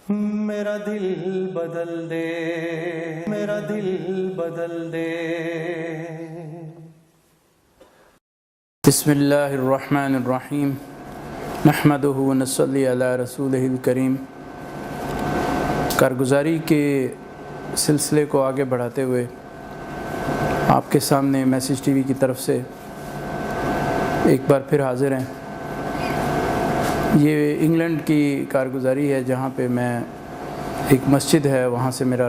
میرا دل بدل دے، میرا دل بدل دے۔ بسم اللہ الرحمن الرحیم، نحمدہ ونصلی علی رسولہ الکریم۔ کارگزاری کے سلسلے کو آگے بڑھاتے ہوئے آپ کے سامنے میسیج ٹی وی کی طرف سے ایک بار پھر حاضر ہیں۔ یہ انگلینڈ کی کارگزاری ہے جہاں پہ میں ایک مسجد ہے وہاں سے میرا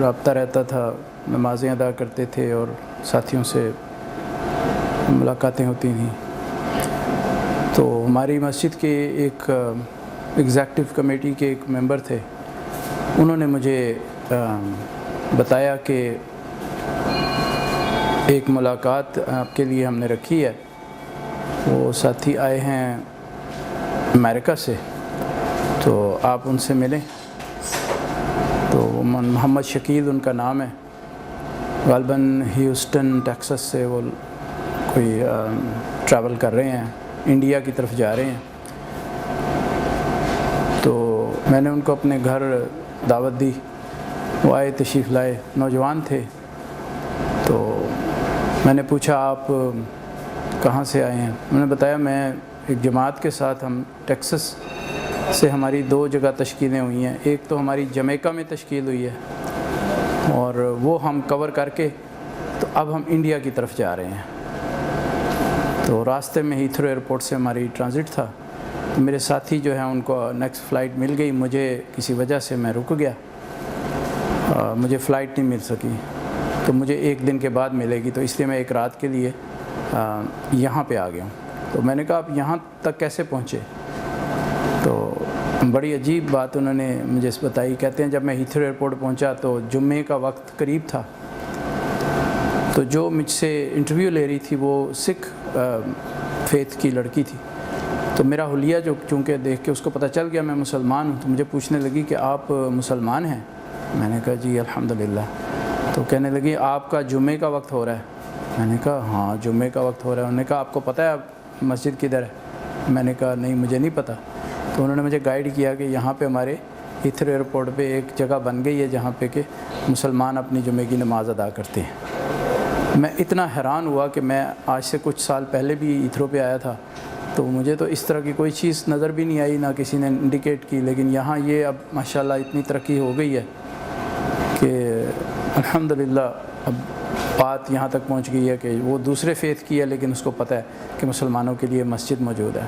رابطہ رہتا تھا، نمازیں ادا کرتے تھے اور ساتھیوں سے ملاقاتیں ہوتی تھیں۔ تو ہماری مسجد کے ایک ایگزیکٹو کمیٹی کے ایک ممبر تھے، انہوں نے مجھے بتایا کہ ایک ملاقات آپ کے لیے ہم نے رکھی ہے۔ وہ ساتھی آئے ہیں امریکہ سے، تو آپ ان سے ملیں۔ تو محمد شکیل ان کا نام ہے، غالباً ہیوسٹن ٹیکسس سے وہ کوئی ٹریول کر رہے ہیں، انڈیا کی طرف جا رہے ہیں۔ تو میں نے ان کو اپنے گھر دعوت دی، وہ آئے، تشریف لائے، نوجوان تھے۔ تو میں نے پوچھا آپ کہاں سے آئے ہیں؟ انہوں نے بتایا میں ایک جماعت کے ساتھ، ہم ٹیکسس سے ہماری 2 جگہ تشکیلیں ہوئی ہیں، ایک تو ہماری جمیکا میں تشکیل ہوئی ہے اور وہ ہم کور کر کے تو اب ہم انڈیا کی طرف جا رہے ہیں۔ تو راستے میں ہیتھرو ایئرپورٹ سے ہماری ٹرانزٹ تھا، تو میرے ساتھی جو ہیں ان کو نیکسٹ فلائٹ مل گئی، مجھے کسی وجہ سے میں رک گیا، مجھے فلائٹ نہیں مل سکی، تو مجھے 1 دن کے بعد ملے گی، تو اس لیے میں ایک رات کے لیے یہاں پہ آ گیا ہوں۔ تو میں نے کہا آپ یہاں تک کیسے پہنچے؟ تو بڑی عجیب بات انہوں نے مجھے بتائی، کہتے ہیں جب میں ہیتھرو ایئرپورٹ پہنچا تو جمعے کا وقت قریب تھا، تو جو مجھ سے انٹرویو لے رہی تھی وہ سکھ فیتھ کی لڑکی تھی۔ تو میرا حلیہ جو چونکہ دیکھ کے اس کو پتہ چل گیا میں مسلمان ہوں، تو مجھے پوچھنے لگی کہ آپ مسلمان ہیں؟ میں نے کہا جی الحمدللہ۔ تو کہنے لگی آپ کا جمعے کا وقت ہو رہا ہے؟ میں نے کہا ہاں جمعے کا وقت ہو رہا ہے۔ انہوں نے کہا آپ کو پتہ ہے مسجد کدھر ہے؟ میں نے کہا نہیں مجھے نہیں پتہ۔ تو انہوں نے مجھے گائیڈ کیا کہ یہاں پہ ہمارے ہیتھرو ایئرپورٹ پہ ایک جگہ بن گئی ہے جہاں پہ کہ مسلمان اپنی جمعے کی نماز ادا کرتے ہیں۔ میں اتنا حیران ہوا کہ میں آج سے کچھ سال پہلے بھی ہیتھرو پہ آیا تھا، تو مجھے تو اس طرح کی کوئی چیز نظر بھی نہیں آئی، نہ کسی نے انڈیکیٹ کی، لیکن یہاں یہ اب ماشاءاللہ اتنی ترقی ہو گئی ہے کہ الحمدللہ اب بات یہاں تک پہنچ گئی ہے کہ وہ دوسرے فیتھ کی ہے لیکن اس کو پتہ ہے کہ مسلمانوں کے لیے مسجد موجود ہے۔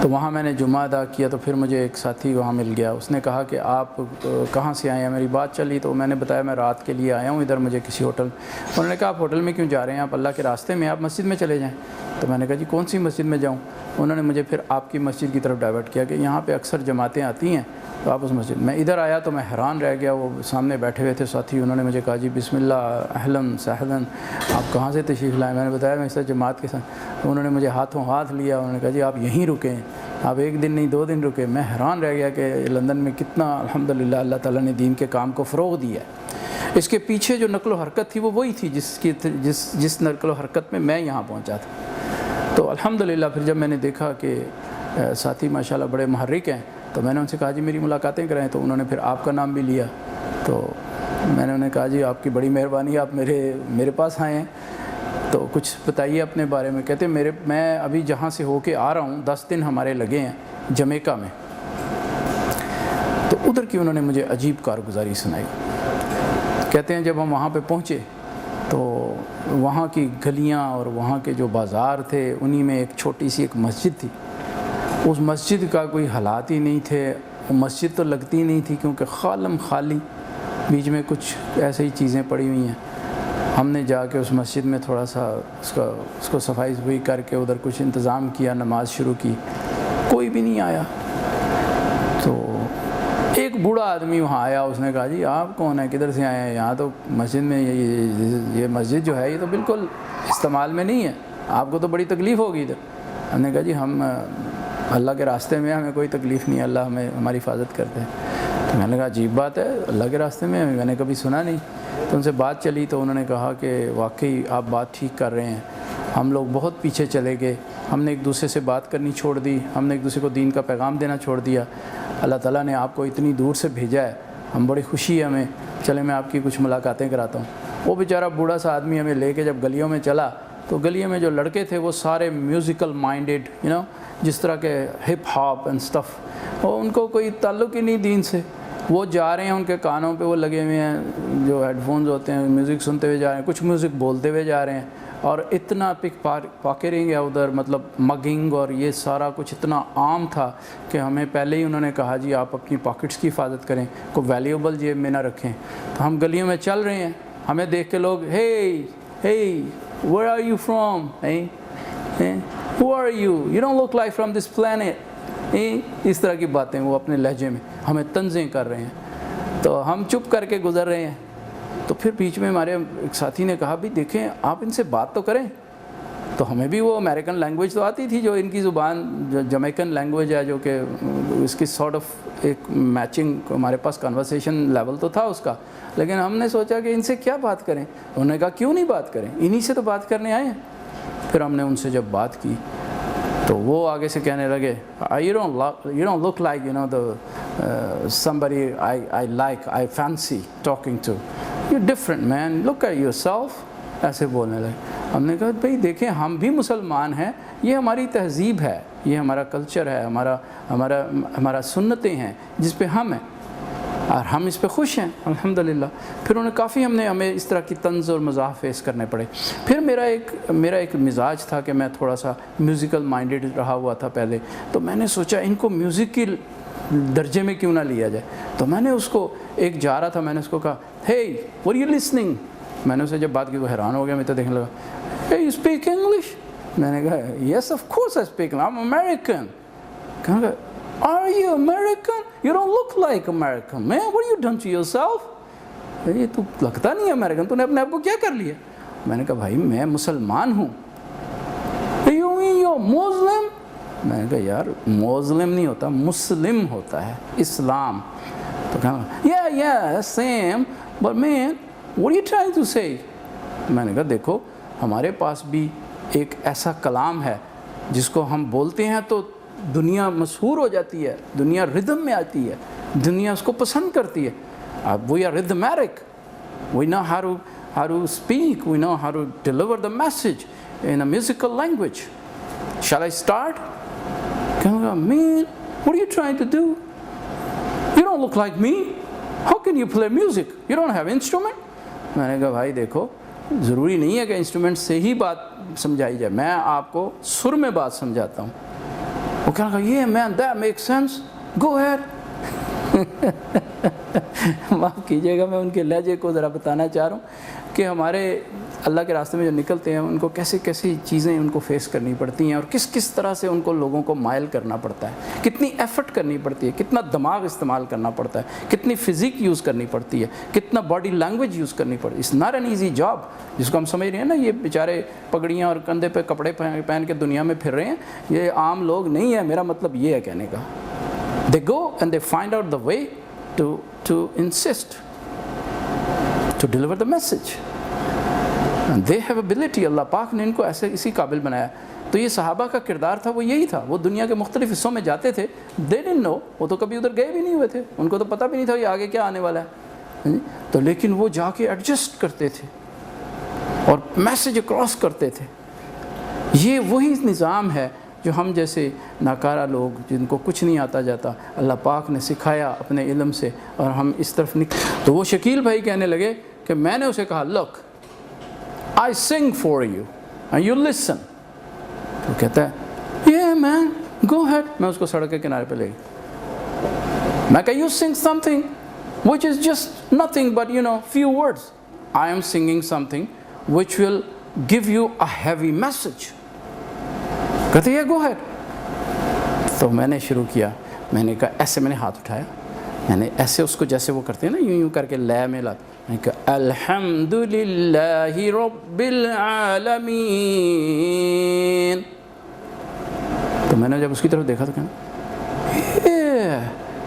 تو وہاں میں نے جمعہ ادا کیا، تو پھر مجھے ایک ساتھی وہاں مل گیا، اس نے کہا کہ آپ کہاں سے آئے ہیں؟ میری بات چلی تو میں نے بتایا میں رات کے لیے آیا ہوں ادھر، مجھے کسی ہوٹل۔ انہوں نے کہا آپ ہوٹل میں کیوں جا رہے ہیں؟ آپ اللہ کے راستے میں، آپ مسجد میں چلے جائیں۔ تو میں نے کہا جی کون سی مسجد میں جاؤں؟ انہوں نے مجھے پھر آپ کی مسجد کی طرف ڈائیورٹ کیا کہ یہاں پہ اکثر جماعتیں آتی ہیں، تو آپ اس مسجد میں ادھر آیا تو میں حیران رہ گیا۔ وہ سامنے بیٹھے ہوئے تھے ساتھی، انہوں نے مجھے کہا جی بسم اللہ اہلاً سہلاً، آپ کہاں سے تشریف لائیں؟ میں نے بتایا میں اس جماعت کے ساتھ۔ انہوں نے مجھے ہاتھوں ہاتھ لیا، انہوں نے کہا جی آپ یہیں رکیں، آپ 1 دن نہیں 2 دن رکے۔ میں حیران رہ گیا کہ لندن میں کتنا الحمدللہ اللہ تعالیٰ نے دین کے کام کو فروغ دیا ہے۔ اس کے پیچھے جو نقل و حرکت تھی وہ وہی تھی جس نقل و حرکت میں یہاں پہنچا تھا۔ تو الحمدللہ پھر جب میں نے دیکھا کہ ساتھی ماشاءاللہ بڑے محرک ہیں، تو میں نے ان سے کہا جی میری ملاقاتیں کرائیں، تو انہوں نے پھر آپ کا نام بھی لیا۔ تو میں نے انہیں کہا جی آپ کی بڑی مہربانی، آپ میرے پاس آئے ہیں، تو کچھ بتائیے اپنے بارے میں۔ کہتے ہیں میں ابھی جہاں سے ہو کے آ رہا ہوں 10 دن ہمارے لگے ہیں جمیکا میں۔ تو ادھر کی انہوں نے مجھے عجیب کارگزاری سنائی۔ کہتے ہیں جب ہم وہاں پہ پہنچے تو وہاں کی گلیاں اور وہاں کے جو بازار تھے انہی میں ایک چھوٹی سی ایک مسجد تھی۔ اس مسجد کا کوئی حالات ہی نہیں تھے، وہ مسجد تو لگتی نہیں تھی کیونکہ خالی بیچ میں کچھ ایسے ہی چیزیں پڑی ہوئی ہیں۔ ہم نے جا کے اس مسجد میں تھوڑا سا اس کو صفائی صفائی کر کے ادھر کچھ انتظام کیا، نماز شروع کی، کوئی بھی نہیں آیا۔ تو ایک بوڑھا آدمی وہاں آیا، اس نے کہا جی آپ کون ہیں، کدھر سے آئے ہیں؟ یہاں تو مسجد میں یہ مسجد جو ہے یہ تو بالکل استعمال میں نہیں ہے، آپ کو تو بڑی تکلیف ہوگی ادھر۔ ہم نے کہا جی ہم اللہ کے راستے میں، ہمیں کوئی تکلیف نہیں، اللہ ہماری حفاظت کرتے ہیں۔ تو میں نے کہا عجیب بات ہے، اللہ کے راستے میں میں نے کبھی سنا نہیں۔ تو ان سے بات چلی تو انہوں نے کہا کہ واقعی آپ بات ٹھیک کر رہے ہیں، ہم لوگ بہت پیچھے چلے گئے ہم نے ایک دوسرے سے بات کرنی چھوڑ دی, ہم نے ایک دوسرے کو دین کا پیغام دینا چھوڑ دیا. اللہ تعالیٰ نے آپ کو اتنی دور سے بھیجا ہے, ہم بڑی خوشی ہے ہمیں, چلے میں آپ کی کچھ ملاقاتیں کراتا ہوں. وہ بیچارہ بوڑھا سا آدمی ہمیں لے کے جب گلیوں میں چلا تو گلیوں میں جو لڑکے تھے وہ سارے میوزیکل مائنڈیڈ, جس طرح کے ہپ ہاپ اینڈ سٹف, اور ان کو کوئی تعلق ہی نہیں دین سے. وہ جا رہے ہیں, ان کے کانوں پہ وہ لگے ہوئے ہیں جو ہیڈ فونز ہوتے ہیں, میوزک سنتے ہوئے جا رہے ہیں, کچھ میوزک بولتے ہوئے جا رہے ہیں, اور اتنا پک پاکرنگ ہے ادھر, مطلب مگنگ اور یہ سارا کچھ اتنا عام تھا کہ ہمیں پہلے ہی انہوں نے کہا جی آپ اپنی پاکٹس کی حفاظت کریں, کوئی ویلیوبل جیب میں نہ رکھیں. تو ہم گلیوں میں چل رہے ہیں, ہمیں دیکھ کے لوگ hey where are you from, who are you don't look like from this planet, اس طرح کی باتیں وہ اپنے لہجے میں ہمیں طنزیں کر رہے ہیں. تو ہم چپ کر کے گزر رہے ہیں. تو پھر بیچ میں ہمارے ایک ساتھی نے کہا بھی دیکھیں آپ ان سے بات تو کریں. تو ہمیں بھی وہ امریکن لینگویج تو آتی تھی, جو ان کی زبان جو جمیکن لینگویج ہے, جو کہ اس کی سارٹ آف ایک میچنگ ہمارے پاس کنورسیشن لیول تو تھا اس کا. لیکن ہم نے سوچا کہ ان سے کیا بات کریں. انہوں نے کہا کیوں نہیں بات کریں, انہی سے تو بات کرنے آئے ہیں. پھر ہم نے ان سے جب بات کی تو وہ آگے سے کہنے لگے you don't look like somebody I like, I fancy talking to, you're different man, look at yourself, ایسے بولنے لگے. ہم نے کہا بھئی دیکھیں ہم بھی مسلمان ہیں, یہ ہماری تہذیب ہے, یہ ہمارا کلچر ہے, ہمارا سنتیں ہیں جس پہ ہم ہیں, اور ہم اس پہ خوش ہیں الحمدللہ. پھر انہوں نے کافی ہمیں اس طرح کی طنز اور مزاح فیس کرنے پڑے. پھر میرا ایک مزاج تھا کہ میں تھوڑا سا میوزیکل مائنڈیڈ رہا ہوا تھا پہلے, تو میں نے سوچا ان کو میوزک کی درجے میں کیوں نہ لیا جائے. تو میں نے اس کو ایک جا رہا تھا, میں نے اس کو کہا hey what are you listening. میں نے اسے جب بات کی تو حیران ہو گیا, میں تو دیکھنے لگا hey you speak English. میں نے کہا yes of course I speak, I'm American. کہا are you American? You don't look like American, man. What have you done to yourself? یہ تو لگتا نہیں ہے امریکن, تو نے اپنے آپ کو کیا کر لیا. میں نے کہا بھائی میں مسلمان ہوں. You mean you're Muslim? میں نے کہا یار مسلم نہیں ہوتا, مسلم ہوتا ہے, اسلام. تو کہا yeah same, but man what are you trying to say? میں نے کہا دیکھو ہمارے پاس بھی ایک ایسا کلام ہے جس کو ہم بولتے ہیں تو دنیا مشہور ہو جاتی ہے, دنیا ردم میں آتی ہے, دنیا اس کو پسند کرتی ہے. We are rhythmic, we know how to speak, we know how to deliver the message in a musical language. Shall I start? Man, what are you trying to do? You don't look like me. How can you play music? You don't have instrument. میں نے کہا بھائی دیکھو ضروری نہیں ہے کہ instrument سے ہی بات سمجھائی جائے, میں آپ کو سر میں بات سمجھاتا ہوں. وہ کہنے لگا yeah man that makes sense, go ahead. معاف کیجیے گا, میں ان کے لہجے کو ذرا بتانا چاہ رہا ہوں کہ ہمارے اللہ کے راستے میں جو نکلتے ہیں ان کو کیسی چیزیں ان کو فیس کرنی پڑتی ہیں, اور کس طرح سے ان کو لوگوں کو مائل کرنا پڑتا ہے, کتنی ایفرٹ کرنی پڑتی ہے, کتنا دماغ استعمال کرنا پڑتا ہے, کتنی فزیک یوز کرنی پڑتی ہے, کتنا باڈی لینگویج یوز کرنی پڑتی ہے. It's not an easy job. جس کو ہم سمجھ رہے ہیں نا یہ بیچارے پگڑیاں اور کندھے پہ کپڑے پہن کے دنیا میں پھر رہے ہیں, یہ عام لوگ نہیں ہیں, میرا مطلب یہ ہے کہنے کا. They go and they find out the way to insist, to deliver the message. And they have ability. اللہ پاک نے ان کو ایسے اسی قابل بنایا. تو یہ صحابہ کا کردار تھا, وہ یہی تھا. وہ دنیا کے مختلف حصوں میں جاتے تھے, they didn't know, وہ تو کبھی ادھر گئے بھی نہیں ہوئے تھے, ان کو تو پتہ بھی نہیں تھا یہ آگے کیا آنے والا ہے. تو لیکن وہ جا کے ایڈجسٹ کرتے تھے اور میسج اکراس کرتے تھے. یہ وہی نظام ہے جو ہم جیسے ناکارہ لوگ جن کو کچھ نہیں آتا جاتا اللہ پاک نے سکھایا اپنے علم سے, اور ہم اس طرف تو وہ شکیل بھائی کہنے لگے کہ میں نے اسے کہا look I sing for you and you listen. وہ کہتا ہے yeah man go ahead. میں اس کو سڑک کے کنارے پہ لے گئی. میں کہا you sing something which is just nothing but few words. I am singing something which will give you a heavy message. کہتے ہیں گو ہیڈ. تو میں نے شروع کیا, میں نے کہا ایسے, میں نے ہاتھ اٹھایا, میں نے ایسے اس کو جیسے وہ کرتے ہیں نا یوں کر کے لے میں لاتے, میں نے کہا الحمدللہ رب العالمین. تو میں نے جب اس کی طرف دیکھا تو کہا yeah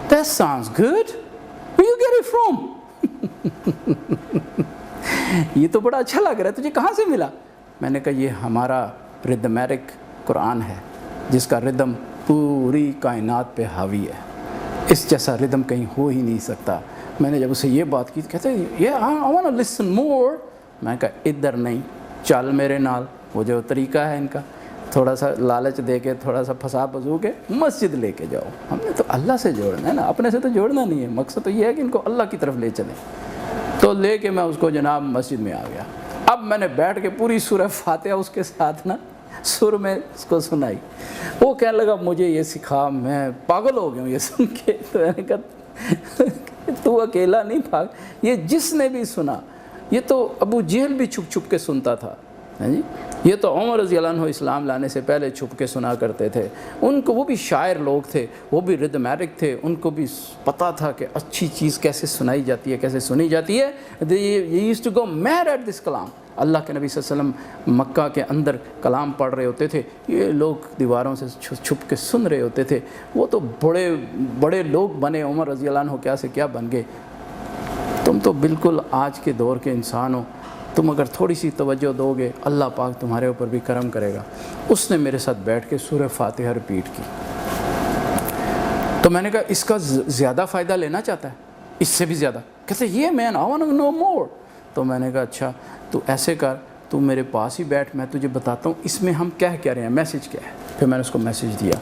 that sounds good, where you get it from? یہ تو بڑا اچھا لگ رہا ہے, تجھے کہاں سے ملا؟ میں نے کہا یہ ہمارا ردمیٹک قرآن ہے جس کا ردم پوری کائنات پہ حاوی ہے، اس جیسا ردم کہیں ہو ہی نہیں سکتا۔ میں نے جب اسے یہ بات کی کہتے ہیں I want to listen more، میں کہا ادھر نہیں، چل میرے نال۔ وہ جو طریقہ ہے ان کا، تھوڑا سا لالچ دے کے، تھوڑا سا پھنسا پھسو کے مسجد لے کے جاؤ۔ ہم نے تو اللہ سے جوڑنا ہے نا، اپنے سے تو جوڑنا نہیں ہے، مقصد تو یہ ہے کہ ان کو اللہ کی طرف لے چلیں۔ تو لے کے میں اس کو جناب مسجد میں آ گیا۔ اب میں نے بیٹھ کے پوری سورہ فاتحہ اس کے ساتھ نا سر میں اس کو سنائی۔ وہ کہنے لگا مجھے یہ سکھا، میں پاگل ہو گیا ہوں یہ سن کے۔ تو میں نے کہا تو اکیلا نہیں بھاگ، یہ جس نے بھی سنا، یہ تو ابو جہل بھی چھپ چھپ کے سنتا تھا جی، یہ تو عمر رضی اللہ عنہ اسلام لانے سے پہلے چھپ کے سنا کرتے تھے۔ ان کو، وہ بھی شاعر لوگ تھے، وہ بھی ردمیٹک تھے، ان کو بھی پتہ تھا کہ اچھی چیز کیسے سنائی جاتی ہے، کیسے سنی جاتی ہے۔ They used to go mad at this کلام۔ اللہ کے نبی صلی اللہ علیہ وسلم مکہ کے اندر کلام پڑھ رہے ہوتے تھے، یہ لوگ دیواروں سے چھپ کے سن رہے ہوتے تھے۔ وہ تو بڑے بڑے لوگ بنے، عمر رضی اللہ عنہ کیا سے کیا بن گئے۔ تم تو بالکل آج کے دور کے انسان ہو، تم اگر تھوڑی سی توجہ دو گے اللہ پاک تمہارے اوپر بھی کرم کرے گا۔ اس نے میرے ساتھ بیٹھ کے سورہ فاتحہ ریپیٹ کی۔ تو میں نے کہا اس کا زیادہ فائدہ لینا چاہتا ہے، اس سے بھی زیادہ؟ کہتے یہ مین I want to know more۔ تو میں نے کہا اچھا تو ایسے کر، تو میرے پاس ہی بیٹھ، میں تجھے بتاتا ہوں اس میں ہم کہہ رہے ہیں، میسیج کیا ہے۔ پھر میں نے اس کو میسیج دیا،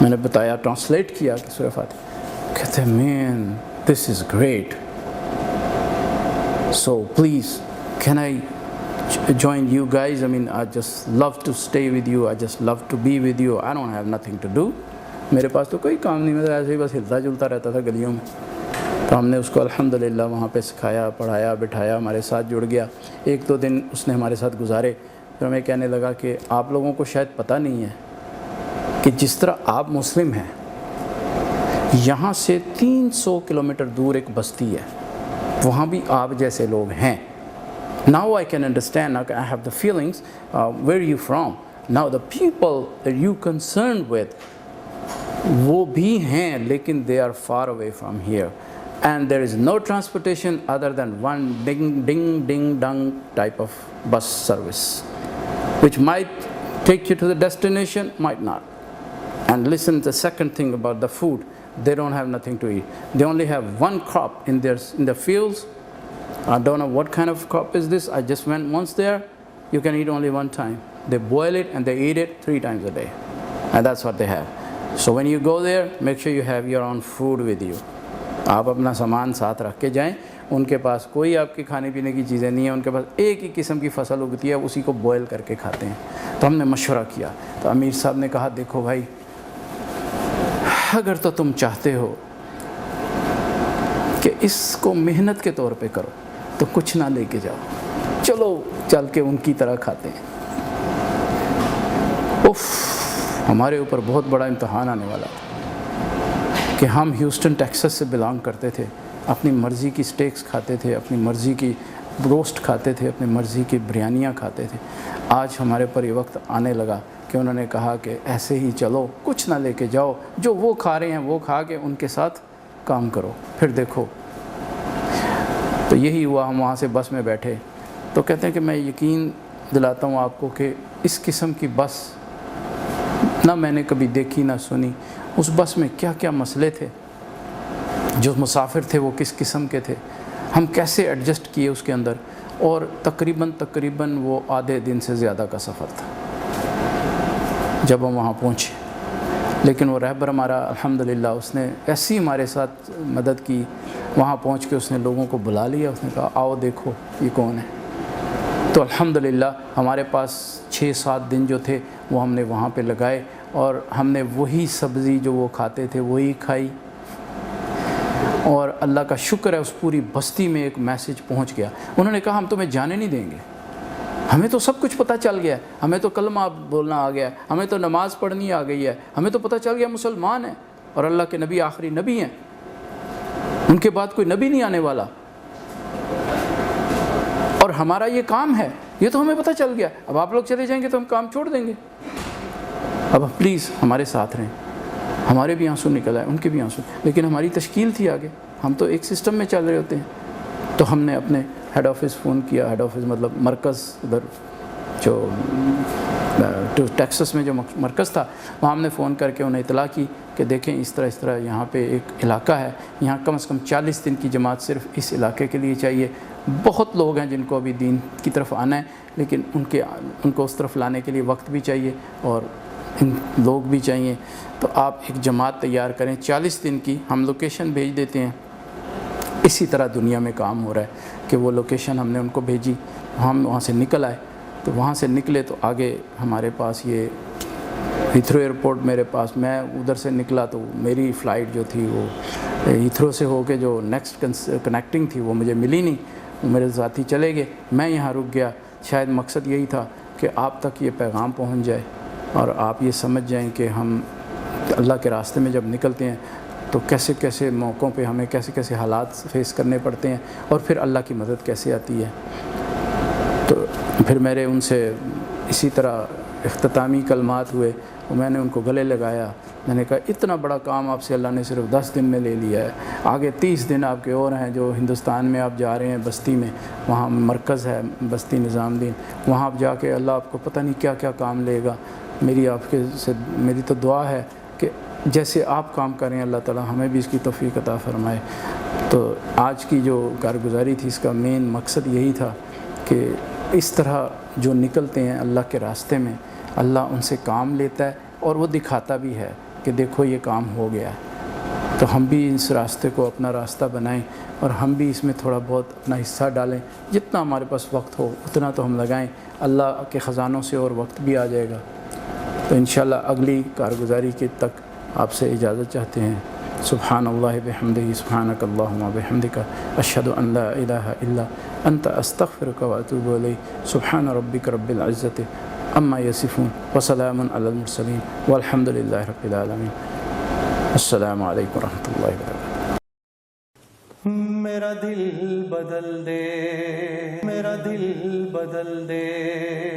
میں نے بتایا، ٹرانسلیٹ کیا کہ سورہ فاتحہ۔ کہتے مین this is great, so please can I join you guys? I mean, I just love to stay with you. I just love to be with you. I don't have nothing to do. میرے پاس تو کوئی کام نہیں، میں ایسے ہی بس ہلتا جلتا رہتا تھا گلیوں میں۔ تو ہم نے اس کو الحمدللہ وہاں پہ سکھایا، پڑھایا، بٹھایا، ہمارے ساتھ جڑ گیا۔ ایک دو دن اس نے ہمارے ساتھ گزارے، پھر ہمیں کہنے لگا کہ آپ لوگوں کو شاید پتہ نہیں ہے کہ جس طرح آپ مسلم ہیں، یہاں سے 300 کلومیٹر دور ایک بستی ہے، وہاں بھی آپ جیسے لوگ ہیں۔ Now I can understand, now I have the feelings, where are you from? Now the people that you concerned with, وہ بھی ہیں لیکن they are far away from here, and there is no transportation other than one ding dong type of bus service, which might take you to the destination, might not. And listen, the second thing about the food, they don't have nothing to eat. They only have one crop in the fields. I don't know what kind of crop is this. I just went once there. You can eat only one time. They boil it and they eat it 3 times a day, and that's what they have. So when you go there, make sure you have your own food with you. آپ اپنا سامان ساتھ رکھ کے جائیں۔ ان کے پاس کوئی آپ کے کھانے پینے کی چیزیں نہیں ہیں، ان کے پاس ایک ہی قسم کی فصل اگتی ہے، اسی کو بوائل کر کے کھاتے ہیں۔ تو ہم نے مشورہ کیا، تو امیر صاحب نے کہا دیکھو بھائی، اگر تو تم چاہتے ہو کہ اس کو محنت کے طور پہ کرو تو کچھ نہ لے کے جاؤ، چلو چل کے ان کی طرح کھاتے ہیں۔ ہمارے اوپر بہت بڑا امتحان آنے والا تھا کہ ہم ہیوسٹن ٹیکسس سے بلانگ کرتے تھے، اپنی مرضی کی سٹیکس کھاتے تھے، اپنی مرضی کی روسٹ کھاتے تھے، اپنی مرضی کی بریانیاں کھاتے تھے۔ آج ہمارے پر یہ وقت آنے لگا کہ انہوں نے کہا کہ ایسے ہی چلو، کچھ نہ لے کے جاؤ، جو وہ کھا رہے ہیں وہ کھا کے ان کے ساتھ کام کرو، پھر دیکھو۔ تو یہی ہوا، ہم وہاں سے بس میں بیٹھے تو کہتے ہیں کہ میں یقین دلاتا ہوں آپ کو کہ اس قسم کی بس نہ میں نے کبھی دیکھی نہ سنی۔ اس بس میں کیا کیا مسئلے تھے، جو مسافر تھے وہ کس قسم کے تھے، ہم کیسے ایڈجسٹ کیے اس کے اندر، اور تقریباً وہ آدھے دن سے زیادہ کا سفر تھا جب ہم وہاں پہنچے۔ لیکن وہ رہبر ہمارا الحمدللہ اس نے ایسی ہمارے ساتھ مدد کی، وہاں پہنچ کے اس نے لوگوں کو بلا لیا، اس نے کہا آؤ دیکھو یہ کون ہے۔ تو الحمدللہ ہمارے پاس 6-7 دن جو تھے وہ ہم نے وہاں پہ لگائے، اور ہم نے وہی سبزی جو وہ کھاتے تھے وہی کھائی، اور اللہ کا شکر ہے اس پوری بستی میں ایک میسیج پہنچ گیا۔ انہوں نے کہا ہم تمہیں جانے نہیں دیں گے، ہمیں تو سب کچھ پتہ چل گیا ہے، ہمیں تو کلمہ بولنا آ گیا ہے، ہمیں تو نماز پڑھنی آ گئی ہے، ہمیں تو پتہ چل گیا مسلمان ہیں، اور اللہ کے نبی آخری نبی ہیں، ان کے بعد کوئی نبی نہیں آنے والا، اور ہمارا یہ کام ہے، یہ تو ہمیں پتہ چل گیا۔ اب آپ لوگ چلے جائیں گے تو ہم کام چھوڑ دیں گے، اب پلیز ہمارے ساتھ رہیں۔ ہمارے بھی آنسو نکل آئے، ان کے بھی آنسو، لیکن ہماری تشکیل تھی آگے، ہم تو ایک سسٹم میں چل رہے ہوتے ہیں۔ تو ہم نے اپنے ہیڈ آفس فون کیا، ہیڈ آفس مطلب مرکز ادھر جو ٹیکسس میں جو مرکز تھا وہاں ہم نے فون کر کے انہیں اطلاع کی کہ دیکھیں اس طرح یہاں پہ ایک علاقہ ہے، یہاں کم از کم 40 دن کی جماعت صرف اس علاقے کے لیے چاہیے. بہت لوگ ہیں جن کو ابھی دین کی طرف آنا ہے، لیکن ان کو اس طرف لانے کے لیے وقت بھی چاہیے اور لوگ بھی چاہیے. تو آپ ایک جماعت تیار کریں 40 دن کی، ہم لوکیشن بھیج دیتے ہیں. اسی طرح دنیا میں کام ہو رہا ہے کہ وہ لوکیشن ہم نے ان کو بھیجی، ہم وہاں سے نکل آئے. تو وہاں سے نکلے تو آگے ہمارے پاس یہ ہیتھرو ایئرپورٹ میرے پاس، میں ادھر سے نکلا تو میری فلائٹ جو تھی وہ ہیتھرو سے ہو کے جو نیکسٹ کنیکٹنگ تھی وہ مجھے ملی نہیں، وہ میرے ساتھی چلے گئے، میں یہاں رک گیا. شاید مقصد یہی تھا کہ آپ تک یہ پیغام پہنچ جائے اور آپ یہ سمجھ جائیں کہ ہم اللہ کے راستے میں جب نکلتے ہیں تو کیسے کیسے موقعوں پہ ہمیں کیسے کیسے حالات فیس کرنے پڑتے ہیں اور پھر اللہ کی مدد کیسے آتی ہے. تو پھر میرے ان سے اسی طرح اختتامی کلمات ہوئے، میں نے ان کو گلے لگایا. میں نے کہا اتنا بڑا کام آپ سے اللہ نے صرف 10 دن میں لے لیا ہے، آگے 30 دن آپ کے اور ہیں. جو ہندوستان میں آپ جا رہے ہیں بستی میں، وہاں مرکز ہے بستی نظام دین، وہاں آپ جا کے اللہ آپ کو پتہ نہیں کیا کیا کام لے گا. میری تو دعا ہے کہ جیسے آپ کام کریں اللہ تعالیٰ ہمیں بھی اس کی توفیق عطا فرمائے. تو آج کی جو کارگزاری تھی اس کا مین مقصد یہی تھا کہ اس طرح جو نکلتے ہیں اللہ کے راستے میں، اللہ ان سے کام لیتا ہے اور وہ دکھاتا بھی ہے کہ دیکھو یہ کام ہو گیا ہے. تو ہم بھی اس راستے کو اپنا راستہ بنائیں اور ہم بھی اس میں تھوڑا بہت اپنا حصہ ڈالیں. جتنا ہمارے پاس وقت ہو اتنا تو ہم لگائیں، اللہ کے خزانوں سے اور وقت بھی آ جائے گا. تو انشاءاللہ اگلی کارگزاری کے تک آپ سے اجازت چاہتے ہیں. سبحان اللہ بحمدہ، سبحانک اللہم بحمدک، اشہد ان لا الہ الا انت استغفرک واتوب الیک. سبحان ربک رب العزت عما یصفون وسلام علی المرسلین والحمد للہ رب العالمین. السلام علیکم ورحمۃ اللہ وبرکاتہ. میرا دل بدل دے، میرا دل بدل دے.